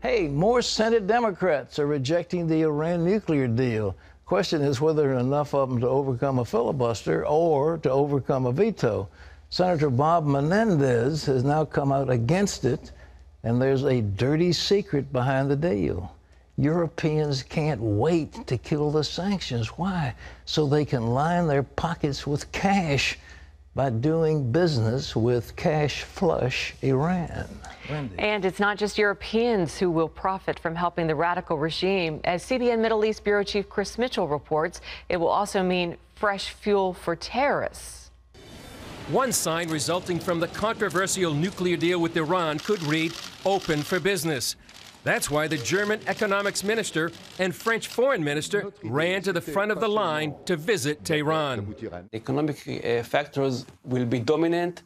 Hey, more Senate Democrats are rejecting the Iran nuclear deal. Question is whether there are enough of them to overcome a filibuster or to overcome a veto. Senator Bob Menendez has now come out against it, and there's a dirty secret behind the deal. Europeans can't wait to kill the sanctions. Why? So they can line their pockets with cash by doing business with cash flush Iran. Wendy. And it's not just Europeans who will profit from helping the radical regime. As CBN Middle East Bureau Chief Chris Mitchell reports, it will also mean fresh fuel for terrorists. One sign resulting from the controversial nuclear deal with Iran could read open for business. That's why the German economics minister and French foreign minister ran to the front of the line to visit Tehran. Economic factors will be dominant,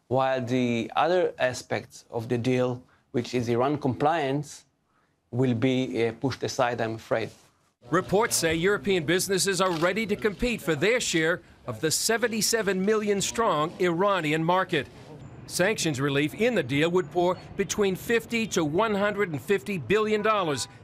while the other aspects of the deal, which is Iran compliance, will be pushed aside, I'm afraid. Reports say European businesses are ready to compete for their share of the 77 million strong Iranian market. Sanctions relief in the deal would pour between $50 to $150 billion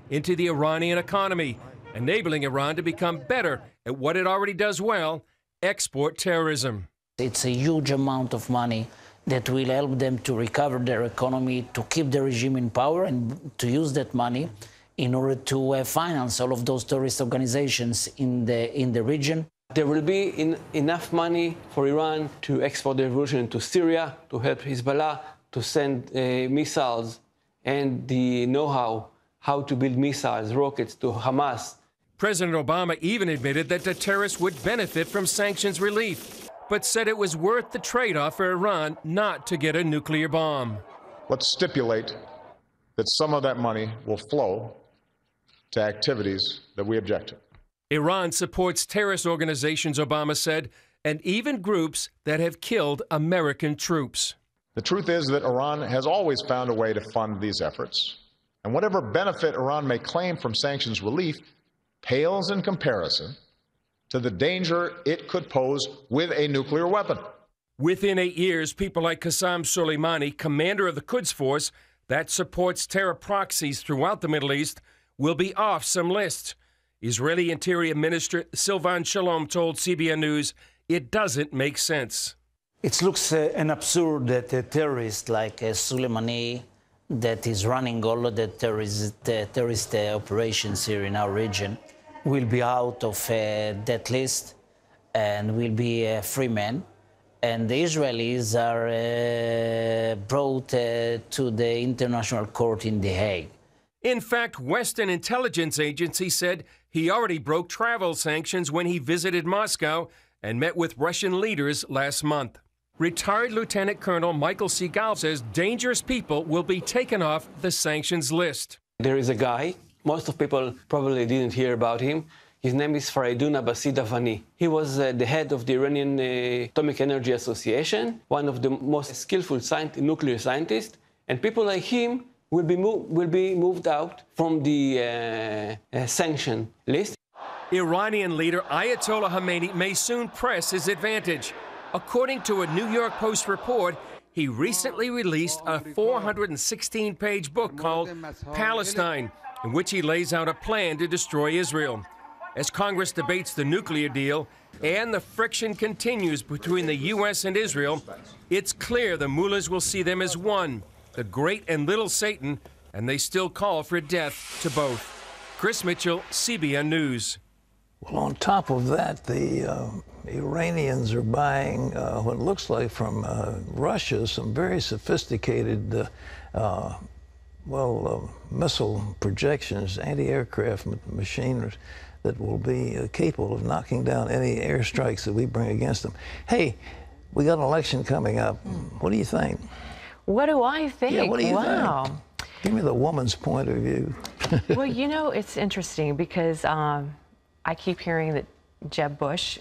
into the Iranian economy, enabling Iran to become better at what it already does well, export terrorism. It's a huge amount of money that will help them to recover their economy, to keep the regime in power, and to use that money in order to finance all of those terrorist organizations in the region. There will be enough money for Iran to export the revolution into Syria, to help Hezbollah, to send missiles and the know-how how to build missiles, rockets to Hamas. President Obama even admitted that the terrorists would benefit from sanctions relief, but said it was worth the trade-off for Iran not to get a nuclear bomb. Let's stipulate that some of that money will flow to activities that we object to. Iran supports terrorist organizations, Obama said, and even groups that have killed American troops. The truth is that Iran has always found a way to fund these efforts, and whatever benefit Iran may claim from sanctions relief pales in comparison to the danger it could pose with a nuclear weapon. Within 8 years, people like Qasem Soleimani, commander of the Quds Force that supports terror proxies throughout the Middle East, will be off some lists. Israeli Interior Minister Silvan Shalom told CBN News it doesn't make sense. It looks an absurd that a terrorist like Soleimani, that is running all of the terrorist operations here in our region, will be out of that list and will be a free man. And the Israelis are brought to the International Court in The Hague. In fact, Western intelligence agencies said he already broke travel sanctions when he visited Moscow and met with Russian leaders last month. Retired Lieutenant Colonel Michael Seagal says dangerous people will be taken off the sanctions list. There is a guy, most of people probably didn't hear about him. His name is Faridun Abbasi Davani. He was the head of the Iranian Atomic Energy Association, one of the most skillful nuclear scientists, and people like him will be moved out from the sanction list. Iranian leader Ayatollah Khamenei may soon press his advantage. According to a New York Post report, he recently released a 416-page book called Palestine, in which he lays out a plan to destroy Israel. As Congress debates the nuclear deal and the friction continues between the U.S. and Israel, it's clear the mullahs will see them as one, the great and little Satan, and they still call for death to both. Chris Mitchell, CBN News. Well, on top of that, the Iranians are buying what looks like from Russia some very sophisticated missile projections, anti-aircraft machines that will be capable of knocking down any airstrikes that we bring against them. Hey, we got an election coming up. What do you think? What do I think? Yeah, what do you think? Give me the woman's point of view. Well, you know, it's interesting because I keep hearing that Jeb Bush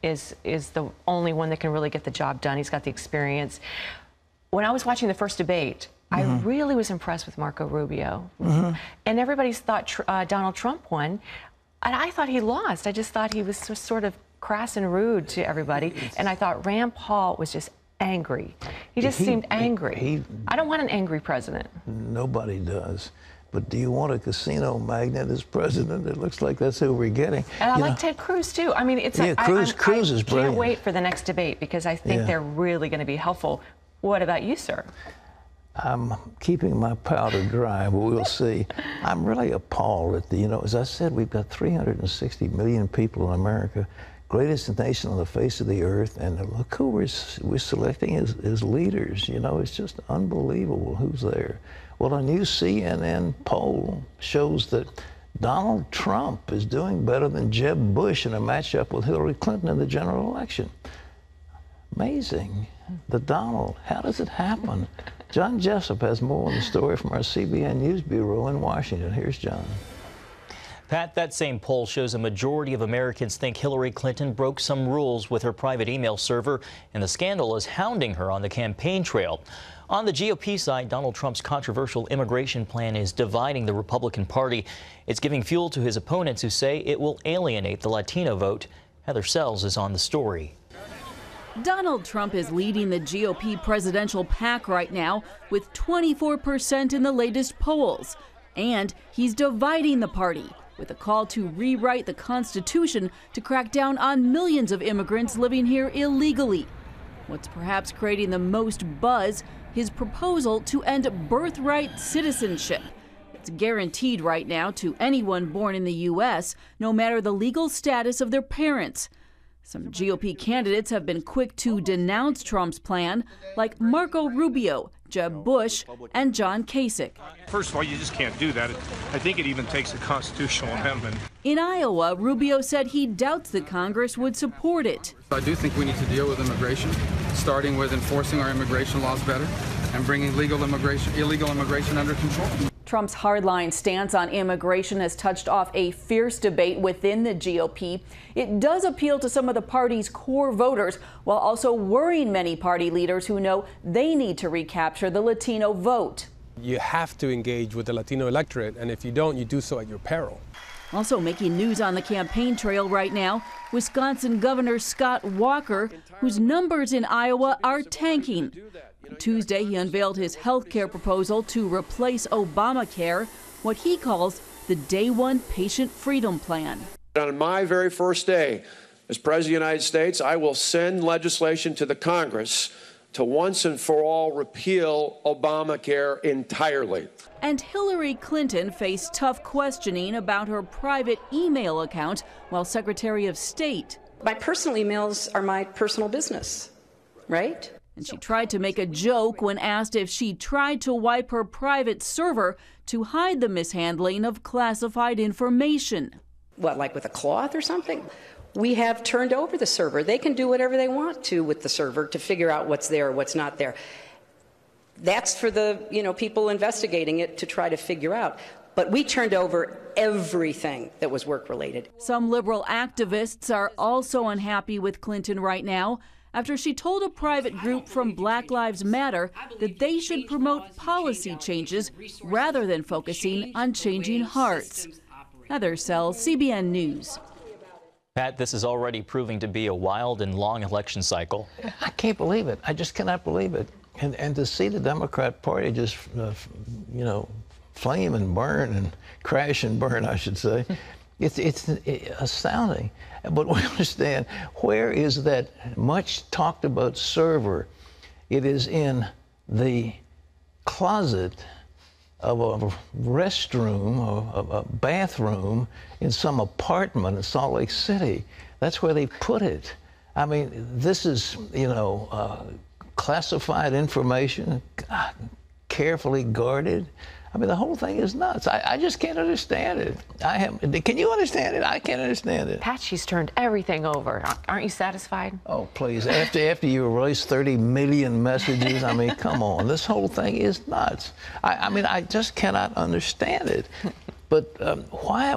is the only one that can really get the job done. He's got the experience. When I was watching the first debate, I really was impressed with Marco Rubio. And everybody's thought Donald Trump won, and I thought he lost. I just thought he was sort of crass and rude to everybody. And I thought Rand Paul was just angry. He just seemed angry. I don't want an angry president. Nobody does. But do you want a casino magnate as president? It looks like that's who we're getting. And I like Ted Cruz, too. I mean, it's Cruz is brilliant. I can't wait for the next debate because I think they're really going to be helpful. What about you, sir? I'm keeping my powder dry, but we'll see. I'm really appalled at as I said, we've got 360 million people in America, greatest nation on the face of the earth, and look who we're selecting as leaders. It's just unbelievable who's there. Well, a new CNN poll shows that Donald Trump is doing better than Jeb Bush in a matchup with Hillary Clinton in the general election. Amazing. The Donald, how does it happen? John Jessup has more on the story from our CBN News Bureau in Washington. Here's John. Pat, that same poll shows a majority of Americans think Hillary Clinton broke some rules with her private email server, and the scandal is hounding her on the campaign trail. On the GOP side, Donald Trump's controversial immigration plan is dividing the Republican Party. It's giving fuel to his opponents who say it will alienate the Latino vote. Heather Sells is on the story. Donald Trump is leading the GOP presidential pack right now with 24% in the latest polls. And he's dividing the party with a call to rewrite the Constitution to crack down on millions of immigrants living here illegally. What's perhaps creating the most buzz, his proposal to end birthright citizenship. It's guaranteed right now to anyone born in the U.S., no matter the legal status of their parents. Some GOP candidates have been quick to denounce Trump's plan, like Marco Rubio, Jeb Bush, and John Kasich. First of all, you just can't do that. I think it even takes a constitutional amendment. In Iowa, Rubio said he doubts that Congress would support it. I do think we need to deal with immigration, starting with enforcing our immigration laws better and bringing illegal immigration under control. Trump's hardline stance on immigration has touched off a fierce debate within the GOP. It does appeal to some of the party's core voters, while also worrying many party leaders who know they need to recapture the Latino vote. You have to engage with the Latino electorate, and if you don't, you do so at your peril. Also making news on the campaign trail right now, Wisconsin Governor Scott Walker, whose numbers in Iowa are tanking. On Tuesday, he unveiled his health care proposal to replace Obamacare, what he calls the Day One Patient Freedom Plan. On my very first day as President of the United States, I will send legislation to the Congress to once and for all repeal Obamacare entirely. And Hillary Clinton faced tough questioning about her private email account while Secretary of State. My personal emails are my personal business, right? And she tried to make a joke when asked if she tried to wipe her private server to hide the mishandling of classified information. What, like with a cloth or something? We have turned over the server. They can do whatever they want to with the server to figure out what's there or what's not there. That's for the people investigating it to try to figure out. But we turned over everything that was work-related. Some liberal activists are also unhappy with Clinton right now after she told a private group from Black Lives Matter that they should promote policy changes rather than focusing on changing hearts. Heather Sells, CBN News. Pat, this is already proving to be a wild and long election cycle. I can't believe it. I just cannot believe it. And to see the Democrat Party just, flame and burn and crash and burn, I should say, it's astounding. But we understand, where is that much talked about server? It is in the closet of a restroom, of a bathroom in some apartment in Salt Lake City. That's where they put it. I mean, this is, classified information, carefully guarded. I mean, the whole thing is nuts. I just can't understand it. Can you understand it? I can't understand it. Pat, she's turned everything over. Aren't you satisfied? Oh, please. After you release 30 million messages, I mean, come on. This whole thing is nuts. I just cannot understand it. But why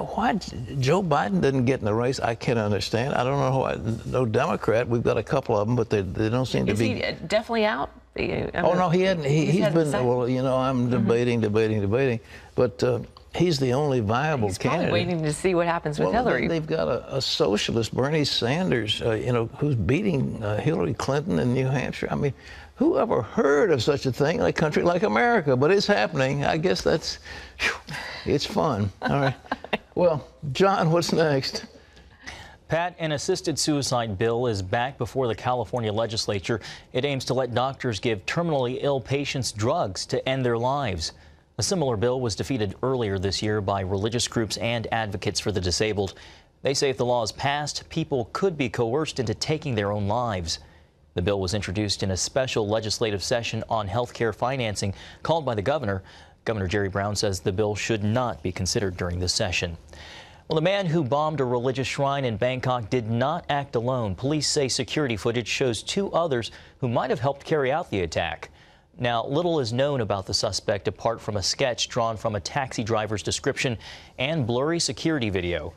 Joe Biden didn't get in the race, I can't understand. I don't know why. No Democrat. We've got a couple of them, but they don't seem to be. Is he definitely out? Oh, no, he hadn't. He's been, well, you know, I'm debating, but he's the only viable he's candidate. Probably waiting to see what happens with Hillary. They've got a socialist, Bernie Sanders, you know, who's beating Hillary Clinton in New Hampshire. I mean, who ever heard of such a thing in a country like America? But it's happening. I guess that's, it's fun. All right. Well, John, what's next? Pat, an assisted suicide bill is back before the California legislature. It aims to let doctors give terminally ill patients drugs to end their lives. A similar bill was defeated earlier this year by religious groups and advocates for the disabled. They say if the law is passed, people could be coerced into taking their own lives. The bill was introduced in a special legislative session on health care financing called by the governor. Governor Jerry Brown says the bill should not be considered during this session. Well, the man who bombed a religious shrine in Bangkok did not act alone. Police say security footage shows 2 others who might have helped carry out the attack. Now, little is known about the suspect apart from a sketch drawn from a taxi driver's description and blurry security video.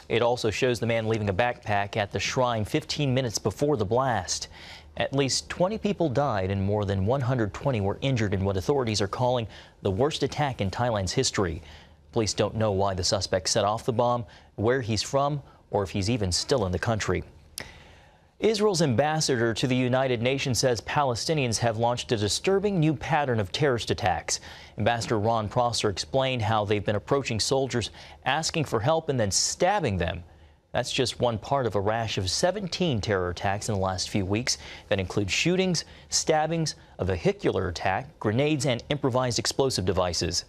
It also shows the man leaving a backpack at the shrine 15 minutes before the blast. At least 20 people died and more than 120 were injured in what authorities are calling the worst attack in Thailand's history. Police don't know why the suspect set off the bomb, where he's from, or if he's even still in the country. Israel's ambassador to the United Nations says Palestinians have launched a disturbing new pattern of terrorist attacks. Ambassador Ron Prosser explained how they've been approaching soldiers, asking for help, and then stabbing them. That's just one part of a rash of 17 terror attacks in the last few weeks that include shootings, stabbings, a vehicular attack, grenades, and improvised explosive devices.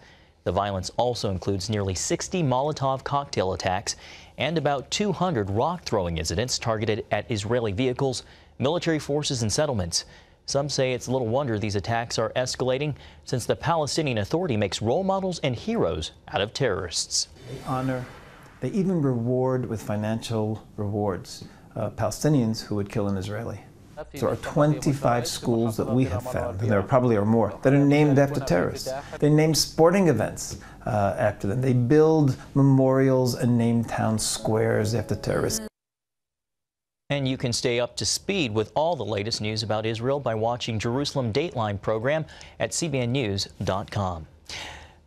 The violence also includes nearly 60 Molotov cocktail attacks and about 200 rock-throwing incidents targeted at Israeli vehicles, military forces, and settlements. Some say it's little wonder these attacks are escalating since the Palestinian Authority makes role models and heroes out of terrorists. They honor, they even reward with financial rewards Palestinians who would kill an Israeli. There are 25 schools that we have found, and there probably are more, that are named after terrorists. They name sporting events after them. They build memorials and name town squares after terrorists. And you can stay up to speed with all the latest news about Israel by watching Jerusalem Dateline program at cbnnews.com.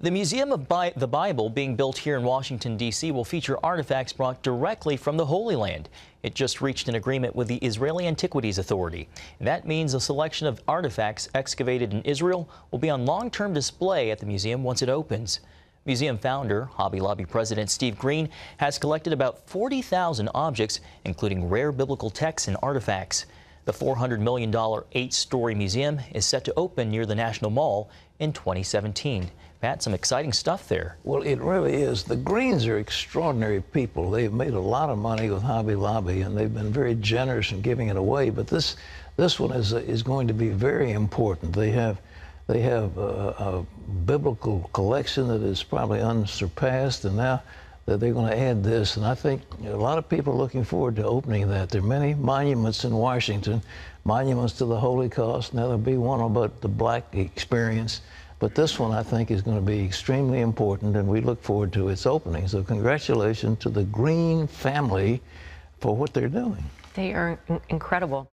The Museum of the Bible being built here in Washington, D.C. will feature artifacts brought directly from the Holy Land. It just reached an agreement with the Israeli Antiquities Authority. And that means a selection of artifacts excavated in Israel will be on long-term display at the museum once it opens. Museum founder, Hobby Lobby President Steve Green, has collected about 40,000 objects, including rare biblical texts and artifacts. The $400 million 8-story museum is set to open near the National Mall in 2017. Pat, some exciting stuff there. Well, it really is. The Greens are extraordinary people. They've made a lot of money with Hobby Lobby, and they've been very generous in giving it away. But this one is going to be very important. They have a biblical collection that is probably unsurpassed, and now that they're going to add this, and I think a lot of people are looking forward to opening that. There are many monuments in Washington, monuments to the Holocaust. Now there'll be one about the black experience, but this one I think is going to be extremely important, and we look forward to its opening. So congratulations to the Green family for what they're doing. They are incredible.